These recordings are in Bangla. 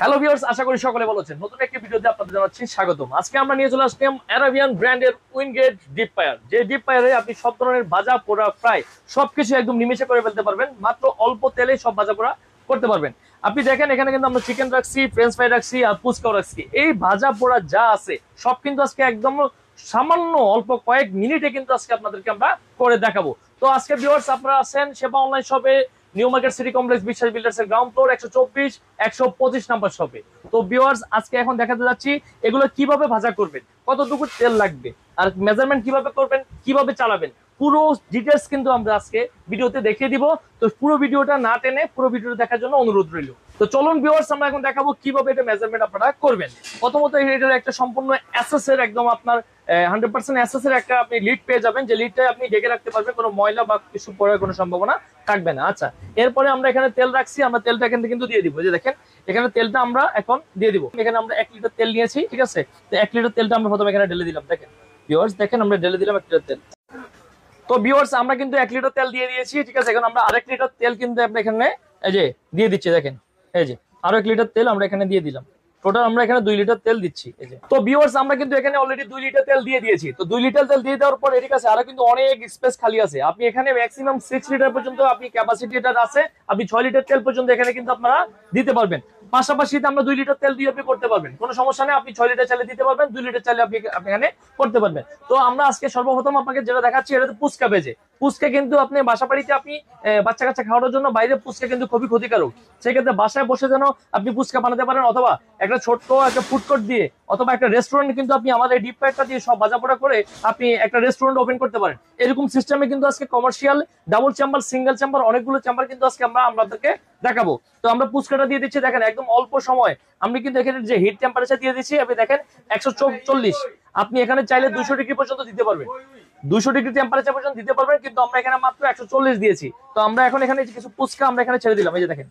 হ্যালো ভিউয়ার্স, আশা করি সকলে ভালো আছেন। নতুন একটি ভিডিওতে আপনাদের জানাচ্ছি স্বাগতম। আজকে আমরা নিয়ে চলে আসলাম অ্যারাবিয়ান ব্র্যান্ডের উইনগেট ডিপ ফায়ার। যে ডিপ ফায়ারে আপনি সব ধরনের ভাজা পোড়া ফ্রাই সবকিছু একদম নিমেষে করে ফেলতে পারবেন। মাত্র অল্প তেলে সব ভাজা পোড়া করতে পারবেন। আপনি দেখেন এখানে কিন্তু আমরা চিকেন রাখছি, ফ্রেঞ্চ ফ্রাই রাখছি আর ফুচকাও রাখছি। এই ভাজা পোড়া যা আছে সব কিন্তু আজকে একদম সামান্য অল্প কয়েক মিনিটে কিন্তু আজকে আপনাদেরকে আমরা করে দেখাবো। তো আজকে ভিউয়ার্স আপনারা আছেন সেবা অনলাইন শপে, new market city complex, Biswas builders এর গ্রাউন্ড ফ্লোর 124 125 নাম্বার শপে। তো ভিউয়ার্স আজকে এখন দেখাতে যাচ্ছি এগুলো কিভাবে ভাজা করবেন, কতটুকু তেল লাগবে আর মেজারমেন্ট কিভাবে করবেন, কিভাবে চালাবেন, পুরো ডিটেলস কিন্তু আমরা আজকে ভিডিওতে দেখিয়ে দিব। তো পুরো ভিডিওটা না টেনে পুরো ভিডিওটা দেখার জন্য অনুরোধ রইল। তো চলুন ভিউয়ার্স আমরা এখন দেখাবো কিভাবে এটা মেজারমেন্ট আপনারা করবেন। প্রথমত এটার একটা সম্পূর্ণ এসএস এর একদম আপনার 100% এসএস এর একটা আপনি লিড পেয়ে যাবেন, যে লিডটা আপনি ঢেকে রাখতে পারবেন, কোনো ময়লা বা কিছু পড়ার কোনো সম্ভাবনা থাকবে না। আচ্ছা, এরপরে আমরা এখানে তেল রাখছি, আমরা তেলটা এখান থেকে কিন্তু দিয়ে দিব। যে দেখেন এখানে তেলটা আমরা এখন দিয়ে দিব। এখানে আমরা 1 লিটার তেল নিয়েছি, ঠিক আছে। তো 1 লিটার তেলটা আমরা প্রথমে এখানে ঢেলে দিলাম। দেখেন ভিউয়ার্স, দেখেন আমরা ঢেলে দিলাম 1 লিটার তেল। তো ভিউয়ার্স আমরা কিন্তু 1 লিটার তেল দিয়ে দিয়েছি, ঠিক আছে। এখন আমরা আরেক লিটার তেল কিন্তু আমরা এখানে এই যে দিয়ে দিচ্ছি। দেখেন এই যে আরো 1 লিটার তেল আমরা এখানে দিয়ে দিলাম। টোটাল আমরা এখানে 2 লিটার তেল দিচ্ছি। এই যে তো ভিউয়ার্স আমরা কিন্তু এখানে অলরেডি 2 লিটার তেল দিয়ে দিয়েছি। তো 2 লিটার তেল দিয়ে দেওয়ার পর এর কাছে আরো কিন্তু অনেক স্পেস খালি আছে। আপনি এখানে ম্যাক্সিমাম 6 লিটার পর্যন্ত আপনি ক্যাপাসিটি এটা আছে, আপনি 6 লিটার তেল পর্যন্ত এখানে কিন্তু আপনারা দিতে পারবেন। পাশাপাশি আমরা 2 লিটার তেল দিয়ে আপনি করতে পারবেন, কোনো সমস্যা নেই। আপনি 6 লিটার চালে দিতে পারবেন, 2 লিটার চালে আপনি এখানে করতে পারবেন। তো আমরা আজকে সর্বপ্রথম আপনাকে যেটা দেখাচ্ছি এটা তো পুচকা ভেজে। পুচকা কিন্তু আপনি বাসা বাড়িতে আপনি বাচ্চা কাচ্চা খাওয়ানোর জন্য বাইরে পুচকা কিন্তু খুবই ক্ষতিকারক। সেক্ষেত্রে বাসায় বসে যেন আপনি পুচকা বানাতে পারেন, অথবা একটা ছোট্ট একটা ফুড কোর্ট দিয়ে অথবা একটা রেস্টুরেন্ট কিন্তু আপনি আমাদের ডিপ ফ্রাইটা দিয়ে সব ভাজাপোড়া করে আপনি একটা রেস্টুরেন্ট ওপেন করতে পারেন। এরকম সিস্টেমে কিন্তু আজকে commercial double chamber, single chamber, অনেকগুলো চেম্বার কিন্তু আজকে আমরা আপনাদেরকে দেখাবো। তো আমরা পুচকাটা দিয়ে দিচ্ছি। দেখেন একদম অল্প সময় আমি কিন্তু এখানে যে হিট টেম্পারেচার দিয়ে দিচ্ছি, আপনি দেখেন 140। আপনি এখানে চাইলে 200 ডিগ্রি পর্যন্ত দিতে পারবেন, 200 ডিগ্রি টেম্পারেচার পর্যন্ত দিতে পারবেন, কিন্তু আমরা এখানে মাত্র 140 দিয়েছি। তো আমরা এখন এখানে কিছু পুচকা আমরা এখানে ছেড়ে দিলাম। এই যে দেখেন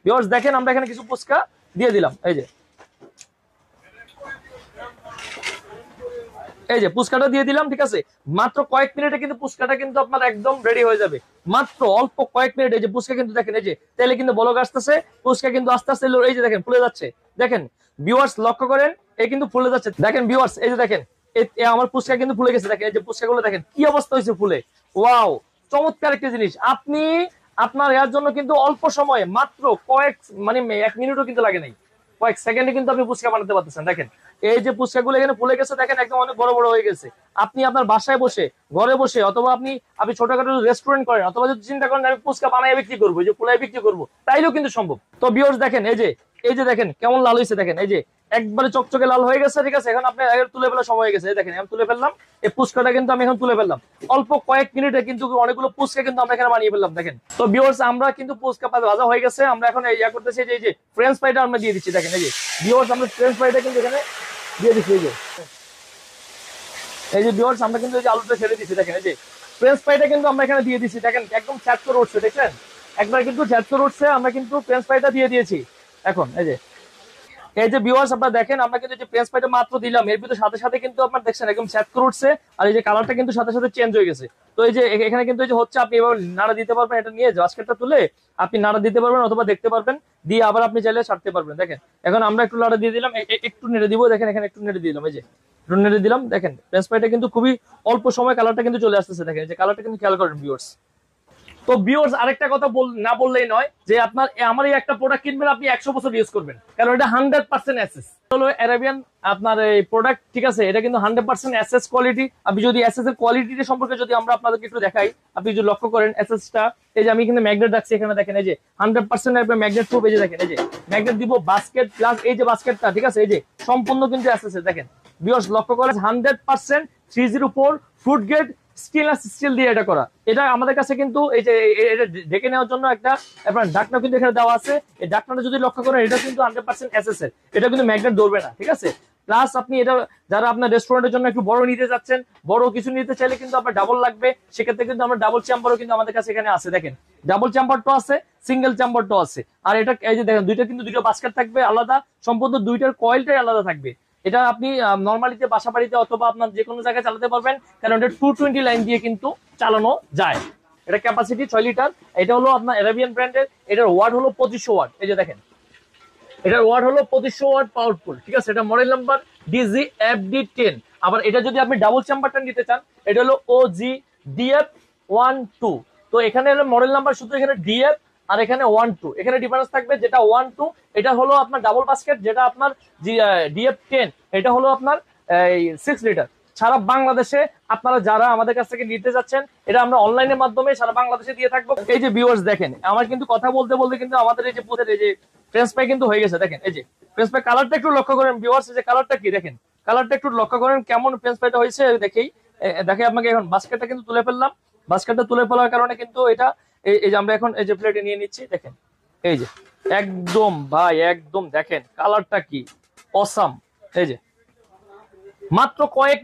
ভিউয়ার্স, দেখেন আমরা এখানে কিছু পুচকা দিয়ে দিলাম। এই যে পুচকাটা দিয়ে দিলাম, ঠিক আছে। মাত্র কয়েক মিনিটে কিন্তু পুচকাটা কিন্তু আপনার একদম রেডি হয়ে যাবে, মাত্র অল্প কয়েক মিনিট। এই যে পুচকা কিন্তু দেখেন এই যে তেলে কিন্তু বলক আসতেছে, পুচকা কিন্তু আস্তে আস্তে এই যে দেখেন ফুলে যাচ্ছে। দেখেন ভিউয়ার্স লক্ষ্য করেন, এই কিন্তু ফুলে যাচ্ছে। দেখেন ভিউয়ার্স এই যে দেখেন আমার পুচকা কিন্তু ফুলে গেছে। দেখেন এই যে পুচকাগুলো দেখেন কি অবস্থা হয়েছে ফুলে। ওয়াও, চমৎকার একটা জিনিস। আপনি আপনার এর জন্য কিন্তু অল্প সময়ে মাত্র কয়েক 1 মিনিটও কিন্তু লাগে নাই, কয়েক সেকেন্ডে কিন্তু আপনি পুচকা বানাতে পারতেছেন। দেখেন এই যে পুচকাগুলো এখানে ফুলে গেছে, দেখেন একদম অনেক বড় বড় হয়ে গেছে। আপনি আপনার বাসায় বসে, ঘরে বসে, অথবা আপনি ছোটখাটো রেস্টুরেন্ট করেন, অথবা যদি চিন্তা করেন আমি পুচকা বানায় বিক্রি করবো, যে ফুলাই বিক্রি করবো, তাইলেও কিন্তু সম্ভব। তো ভিউয়ার্স দেখেন এই যে দেখেন কেমন লাল হয়েছে। দেখেন এই যে একবারে চকচকে লাল হয়ে গেছে, ঠিক আছে। এখন আপনি তুলে ফেলার সময় হয়ে গেছে। দেখেন আমি তুলে ফেললাম এই পুচকাটা, কিন্তু আমি এখন তুলে ফেললাম। অল্প কয়েক মিনিটে কিন্তু অনেকগুলো পুচকা কিন্তু আমরা এখানে বানিয়ে ফেললাম। দেখেন তো ভিউয়ার্স আমরা কিন্তু পুচকা ভাজা হয়ে গেছে। আমরা এখন ইয়া করতেছি যে এই যে ফ্রেঞ্চ ফ্রাইটা আমরা দিয়ে দিচ্ছি। দেখেন এই যে ভিউয়ার্স আমরা ফ্রেঞ্চ ফ্রাইটা কিন্তু এখানে দিয়ে দিচ্ছি। এই যে ভিউয়ার্স আমরা কিন্তু এই যে আলুটা ছেড়ে দিচ্ছি। দেখেন এই যে ফ্রেঞ্চ ফ্রাইটা কিন্তু আমরা এখানে দিয়ে দিচ্ছি। দেখেন একদম চ্যাট করে উঠছে, দেখলেন একবার কিন্তু চ্যাট করে উঠছে। আমরা কিন্তু ফ্রেঞ্চ ফ্রাইটা দিয়ে দিয়েছি। এখন এই যে ভিউয়ার্স আপনারা দেখেন আমরা কিন্তু যে ফ্রেঞ্চ ফ্রাইটা মাত্র দিলাম, এর ভিতরে সাথে সাথে কিন্তু আপনারা দেখছেন একদম চ্যাট করে উঠছে, আর এই যে কালারটা কিন্তু সাথে সাথে চেঞ্জ হয়ে গেছে। তো এই যে এখানে কিন্তু এই যে হচ্ছে, আপনি এবার নাড়া দিতে পারবেন। এটা নিয়ে বাস্কেটটা তুলে আপনি নাড়া দিতে পারবেন, অথবা দেখতে পারবেন, দিয়ে আবার আপনি চাইলে ছাড়তে পারবেন। দেখেন এখন আমরা একটু নাড়া দিয়ে দিলাম, একটু নেড়ে দিব। দেখেন এখানে একটু নেড়ে দিলাম, এই যে একটু নেড়ে দিলাম। দেখেন ফ্রেঞ্চ ফ্রাইটা কিন্তু খুবই অল্প সময় কালারটা কিন্তু চলে আসতেছে। দেখেন এই যে কালারটা কিন্তু খেয়াল করেন ভিউয়ার্স। তো ভিউয়ার্স আরেকটা কথা না বললেই নয়, যে আপনার আমার এই একটা প্রোডাক্ট কিনবেন, আপনি 100 বছর ইউজ করবেন, কারণ এটা 100% এসএস হলো অ্যারাবিয়ান আপনার এই প্রোডাক্ট, ঠিক আছে। এটা কিন্তু 100% এসএস কোয়ালিটি। আপনি যদি এসএস এর কোয়ালিটি সম্পর্কে যদি আমরা আপনাদেরকে একটু দেখাই, আপনি যদি লক্ষ্য করেন এসএসটা, এই যে আমি এখানে ম্যাগনেট রাখছি, এখানে দেখেন এই যে 100% একবার ম্যাগনেট প্রুফ। এই যে দেখেন এই যে ম্যাগনেট দিব, বাস্কেট প্লাস এই যে বাস্কেটটা, ঠিক আছে। এই যে সম্পূর্ণ কিন্তু এসএস এর। দেখেন ভিউয়ার্স লক্ষ্য করেন 100% 304 ফুড গ্রেড স্টেনলেস স্টিল দিয়ে এটা করা। এটা আমাদের কাছে কিন্তু এই যে এটা ঢেকে নেওয়ার জন্য একটা আপনার ঢাকনা কিন্তু এখানে দেওয়া আছে। এই ঢাকনাটা যদি লক্ষ্য করেন, এটা কিন্তু 100% এসএস এর, এটা কিন্তু ম্যাগনেট ধরবে না, ঠিক আছে। প্লাস আপনি এটা যারা আপনার রেস্টুরেন্টের জন্য একটু বড় নিতে যাচ্ছেন, বড় কিছু নিতে চাইলে কিন্তু আপনার ডাবল লাগবে, সেক্ষেত্রে কিন্তু আমরা ডাবল চেম্বারও কিন্তু আমাদের কাছে এখানে আছে। দেখেন ডাবল চেম্বারটা আছে, সিঙ্গেল চেম্বারটা আছে। আর এটা এই যে দেখেন দুইটা বাস্কেট থাকবে আলাদা, সম্পূর্ণ দুইটার কয়েলটাই আলাদা থাকবে। এটা আপনি নরমালিতে বাসা বাড়িতে অথবা আপনার যে কোনো জায়গায় চালাতে পারবেন, কারণ এটা 220 লাইন দিয়ে কিন্তু চালানো যায়। এটা ক্যাপাসিটি 6 লিটার। এটা হলো আপনার অ্যারাবিয়ান ব্র্যান্ডের, এটার ওয়াট হলো 2500 ওয়াট। এই যে দেখেন এটার ওয়াট হলো 2500 ওয়াট পাওয়ারফুল, ঠিক আছে। এটা মডেল নাম্বার DGFD10। আবার এটা যদি আপনি ডাবল চেম্বারটা নিতে চান, এটা হলো OGDF12। তো এখানে হলো মডেল নাম্বার শুধু এখানে DF আর এখানে 12, এখানে ডিফারেন্স থাকবে। যেটা 12 এটা হলো আপনার ডাবল বাস্কেট, যেটা আপনার DF10 এটা হলো আপনার 6 লিটার। সারা বাংলাদেশে আপনারা যারা আমাদের কাছ থেকে নিতে যাচ্ছেন, এটা আমরা অনলাইনের মাধ্যমে সারা বাংলাদেশে দিয়ে থাকবো। এই যে ভিউয়ার্স দেখেন, আমার কিন্তু কথা বলতে বলতে কিন্তু আমাদের এই যে ফ্রেঞ্চ ফ্রাই কিন্তু হয়ে গেছে। দেখেন এই যে ফ্রেঞ্চ ফ্রাই কালারটা একটু লক্ষ্য করেন ভিউয়ার্স, এই যে কালারটা কি দেখেন, কালারটা একটু লক্ষ্য করেন কেমন ফ্রেঞ্চ ফ্রাইটা হয়েছে দেখে আপনাকে। এখন বাস্কেটটা কিন্তু তুলে ফেললাম, বাস্কেটটা তুলে ফেলার কারণে কিন্তু এটা এই যে আমরা এখন এই যে প্লেটে নিয়ে নিচ্ছি। দেখেন এই যে একদম ভাই একদম দেখেন কালারটা কি অসাম। এই যে মাত্র কয়েক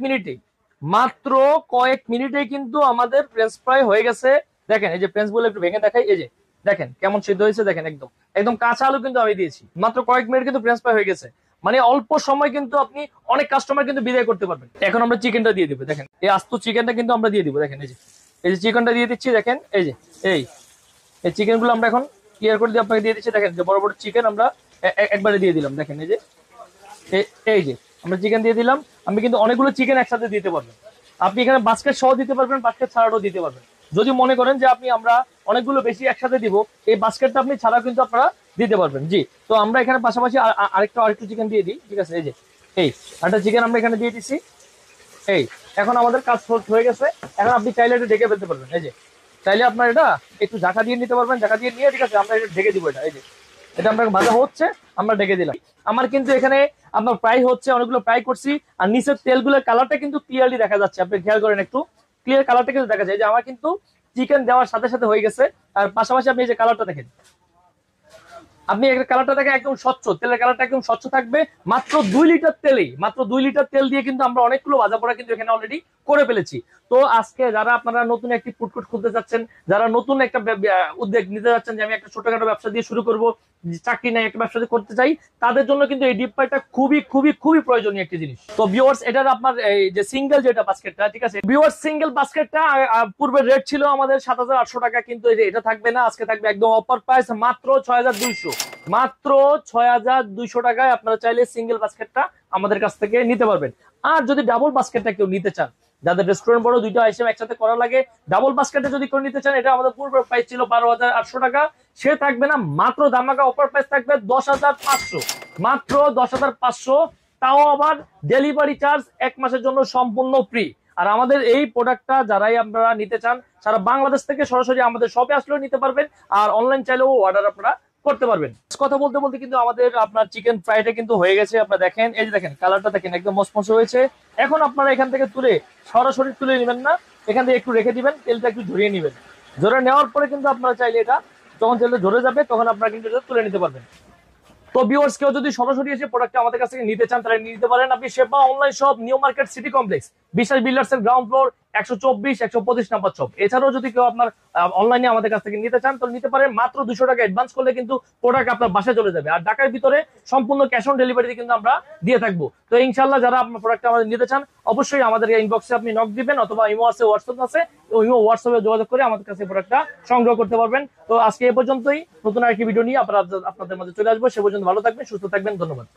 মিনিটে কিন্তু আমাদের ফ্রেঞ্চ ফ্রাই হয়ে গেছে। দেখেন এই যে ফ্রেঞ্চ গুলো একটু ভেঙে দেখাই, এই যে দেখেন কেমন সিদ্ধ হয়েছে। দেখেন একদম একদম কাঁচা আলু কিন্তু আমি দিয়েছি। মাত্র কয়েক মিনিট কিন্তু ফ্রেঞ্চ ফ্রাই হয়ে গেছে, মানে অল্প সময় কিন্তু আপনি অনেক কাস্টমার কিন্তু বিদায় করতে পারবেন। এখন আমরা চিকেনটা দিয়ে দিব। দেখেন এই আস্ত চিকেনটা কিন্তু আমরা দিয়ে দিব। দেখেন এই যে চিকেনটা দিয়ে দিচ্ছি। দেখেন এই যে এই চিকেন গুলো আমরা এখন ক্লিয়ার করে দিয়ে আপনাকে দিয়ে দিচ্ছি। দেখেন যে বড় বড় চিকেন আমরা একবারে দিয়ে দিলাম। দেখেন এই যে আমরা চিকেন দিয়ে দিলাম। আমি কিন্তু অনেকগুলো চিকেন একসাথে দিতে পারবেন। আপনি এখানে বাস্কেট সহ দিতে পারবেন, বাস্কেট ছাড়াও দিতে পারবেন। যদি মনে করেন যে আমরা অনেকগুলো বেশি একসাথে দিব, এই বাস্কেটটা আপনি ছাড়া কিন্তু আপনারা দিতে পারবেন। জি, তো আমরা এখানে পাশাপাশি আরেকটু চিকেন দিয়ে দিই, ঠিক আছে। এই যে একটা চিকেন আমরা এখানে দিয়ে দিচ্ছি। এখন আমাদের কাজ হয়ে গেছে। এখন আপনি চাইলে এটা ঢেকে ফেলতে পারবেন। এই যে চাইলে আপনার এটা একটু ঢাকা দিয়ে নিতে পারবেন, ঢাকা দিয়ে নিয়ে, ঠিক আছে, আমরা এটা ঢেকে দিব। এটা আমরা ভাজা হচ্ছে, আমরা ঢেকে দিলাম। আমার কিন্তু এখানে আপনার ফ্রাই হচ্ছে, অনেকগুলো ফ্রাই করছি। আর নিচের তেলগুলোর কালারটা কিন্তু ক্লিয়ারলি দেখা যাচ্ছে, আপনি খেয়াল করেন একটু, ক্লিয়ার কালারটা কিন্তু দেখা যায় যে আমার কিন্তু চিকেন দেওয়ার সাথে সাথে হয়ে গেছে। আর পাশাপাশি আপনি এই যে কালারটা দেখেন, আপনি একটা কালারটা দেখেন একদম স্বচ্ছ, তেলের কালারটা একদম স্বচ্ছ থাকবে। মাত্র 2 লিটার তেল দিয়ে কিন্তু আমরা অনেকগুলো ভাজা পোড়া কিন্তু এখানে অলরেডি করে ফেলেছি। তো আজকে যারা আপনারা নতুন একটি ফুডকোর্ট খুলতে যাচ্ছেন, যারা নতুন একটা উদ্যোগ নিতে যাচ্ছেন যে আমি একটা ছোটখাটো ব্যবসা দিয়ে শুরু করব, চাকরি নাই একটা ব্যবসা করতে চাই, তাদের জন্য কিন্তু এই ডিপ ফ্রাইটা খুবই খুবই খুবই প্রয়োজনীয় একটি জিনিস। তো ভিউয়ার্স এটার আপনার এই যে সিঙ্গেল যেটা বাস্কেটটা, ঠিক আছে ভিউয়ার্স, সিঙ্গেল বাস্কেটটা পূর্বের রেট ছিল আমাদের 7,800 টাকা, কিন্তু এটা থাকবে না, আজকে থাকবে একদম অফার প্রাইস মাত্র 6,200, মাত্র 6,200 টাকায় আপনারা চাইলে সিঙ্গেল বাস্কেটটা আমাদের কাছ থেকে নিতে পারবেন। আর যদি ডাবল বাস্কেটটা কেউ নিতে চান, যাদের রেস্টুরেন্ট বড়, দুইটা আইটেম একসাথে করা লাগে, ডাবল বাস্কেটে যদি কেউ নিতে চান, এটা আমাদের পূর্বের প্রাইস ছিল 12,800 টাকা, সে থাকবে না, মাত্র ধামাকা অফার প্রাইস থাকবে 10,500, মাত্র 10,500। তাও আবার ডেলিভারি চার্জ 1 মাসের জন্য সম্পূর্ণ ফ্রি। আর আমাদের এই প্রোডাক্টটা যারাই আপনারা নিতে চান, সারা বাংলাদেশ থেকে সরাসরি আমাদের শপে আসলেও নিতে পারবেন, আর অনলাইন চাইলেও অর্ডার আপনারা করতে পারবেন। কথা বলতে বলতে কিন্তু আমাদের আপনার চিকেন ফ্রাইটা কিন্তু হয়ে গেছে। আপনারা দেখেন এই যে দেখেন কালারটা দেখেন একদম মসমসে হয়েছে। এখন আপনারা এখান থেকে সরাসরি তুলে নেবেন না, এখান থেকে একটু রেখে দিবেন, তেলটা একটু ঝরিয়ে নেবেন। ঝরে নেওয়ার পরে কিন্তু আপনারা চাইলে এটা যখন তেলটা ঝরে যাবে তখন আপনারা কিন্তু এটা তুলে নিতে পারবেন। তো ভিউয়ার্স কেউ যদি সরাসরি এসে প্রোডাক্ট আমাদের কাছ থেকে নিতে চান, তাহলে নিতে পারেন। আপনি Shefa online shop, new market city complex, Biswas builders এর গ্রাউন্ড ফ্লোর 124-125 নাম্বার শপ। এছাড়াও যদি কেউ আপনার অনলাইনে আমাদের কাছ থেকে নিতে চান, তাহলে নিতে পারেন। মাত্র 200 টাকা অ্যাডভান্স করলে কিন্তু প্রোডাক্ট আপনার বাসায় চলে যাবে। আর ঢাকার ভিতরে সম্পূর্ণ ক্যাশ অন ডেলিভারি কিন্তু আমরা দিয়ে থাকবো। তো ইনশাআল্লাহ যারা আপনার প্রোডাক্ট আমাদের নিতে চান, অবশ্যই আমাদের ইনবক্সে আপনি নক দিবেন, অথবা ইমো আছে, হোয়াটসঅ্যাপ আছে, ইমো হোয়াটসঅ্যাপে যোগাযোগ করে আমাদের কাছে প্রোডাক্টটা সংগ্রহ করতে পারবেন। তো আজকে এ পর্যন্তই, নতুন আরেকটি ভিডিও নিয়ে আপনাদের মাঝে চলে আসবো। সে পর্যন্ত ভালো থাকবেন, সুস্থ থাকবেন, ধন্যবাদ।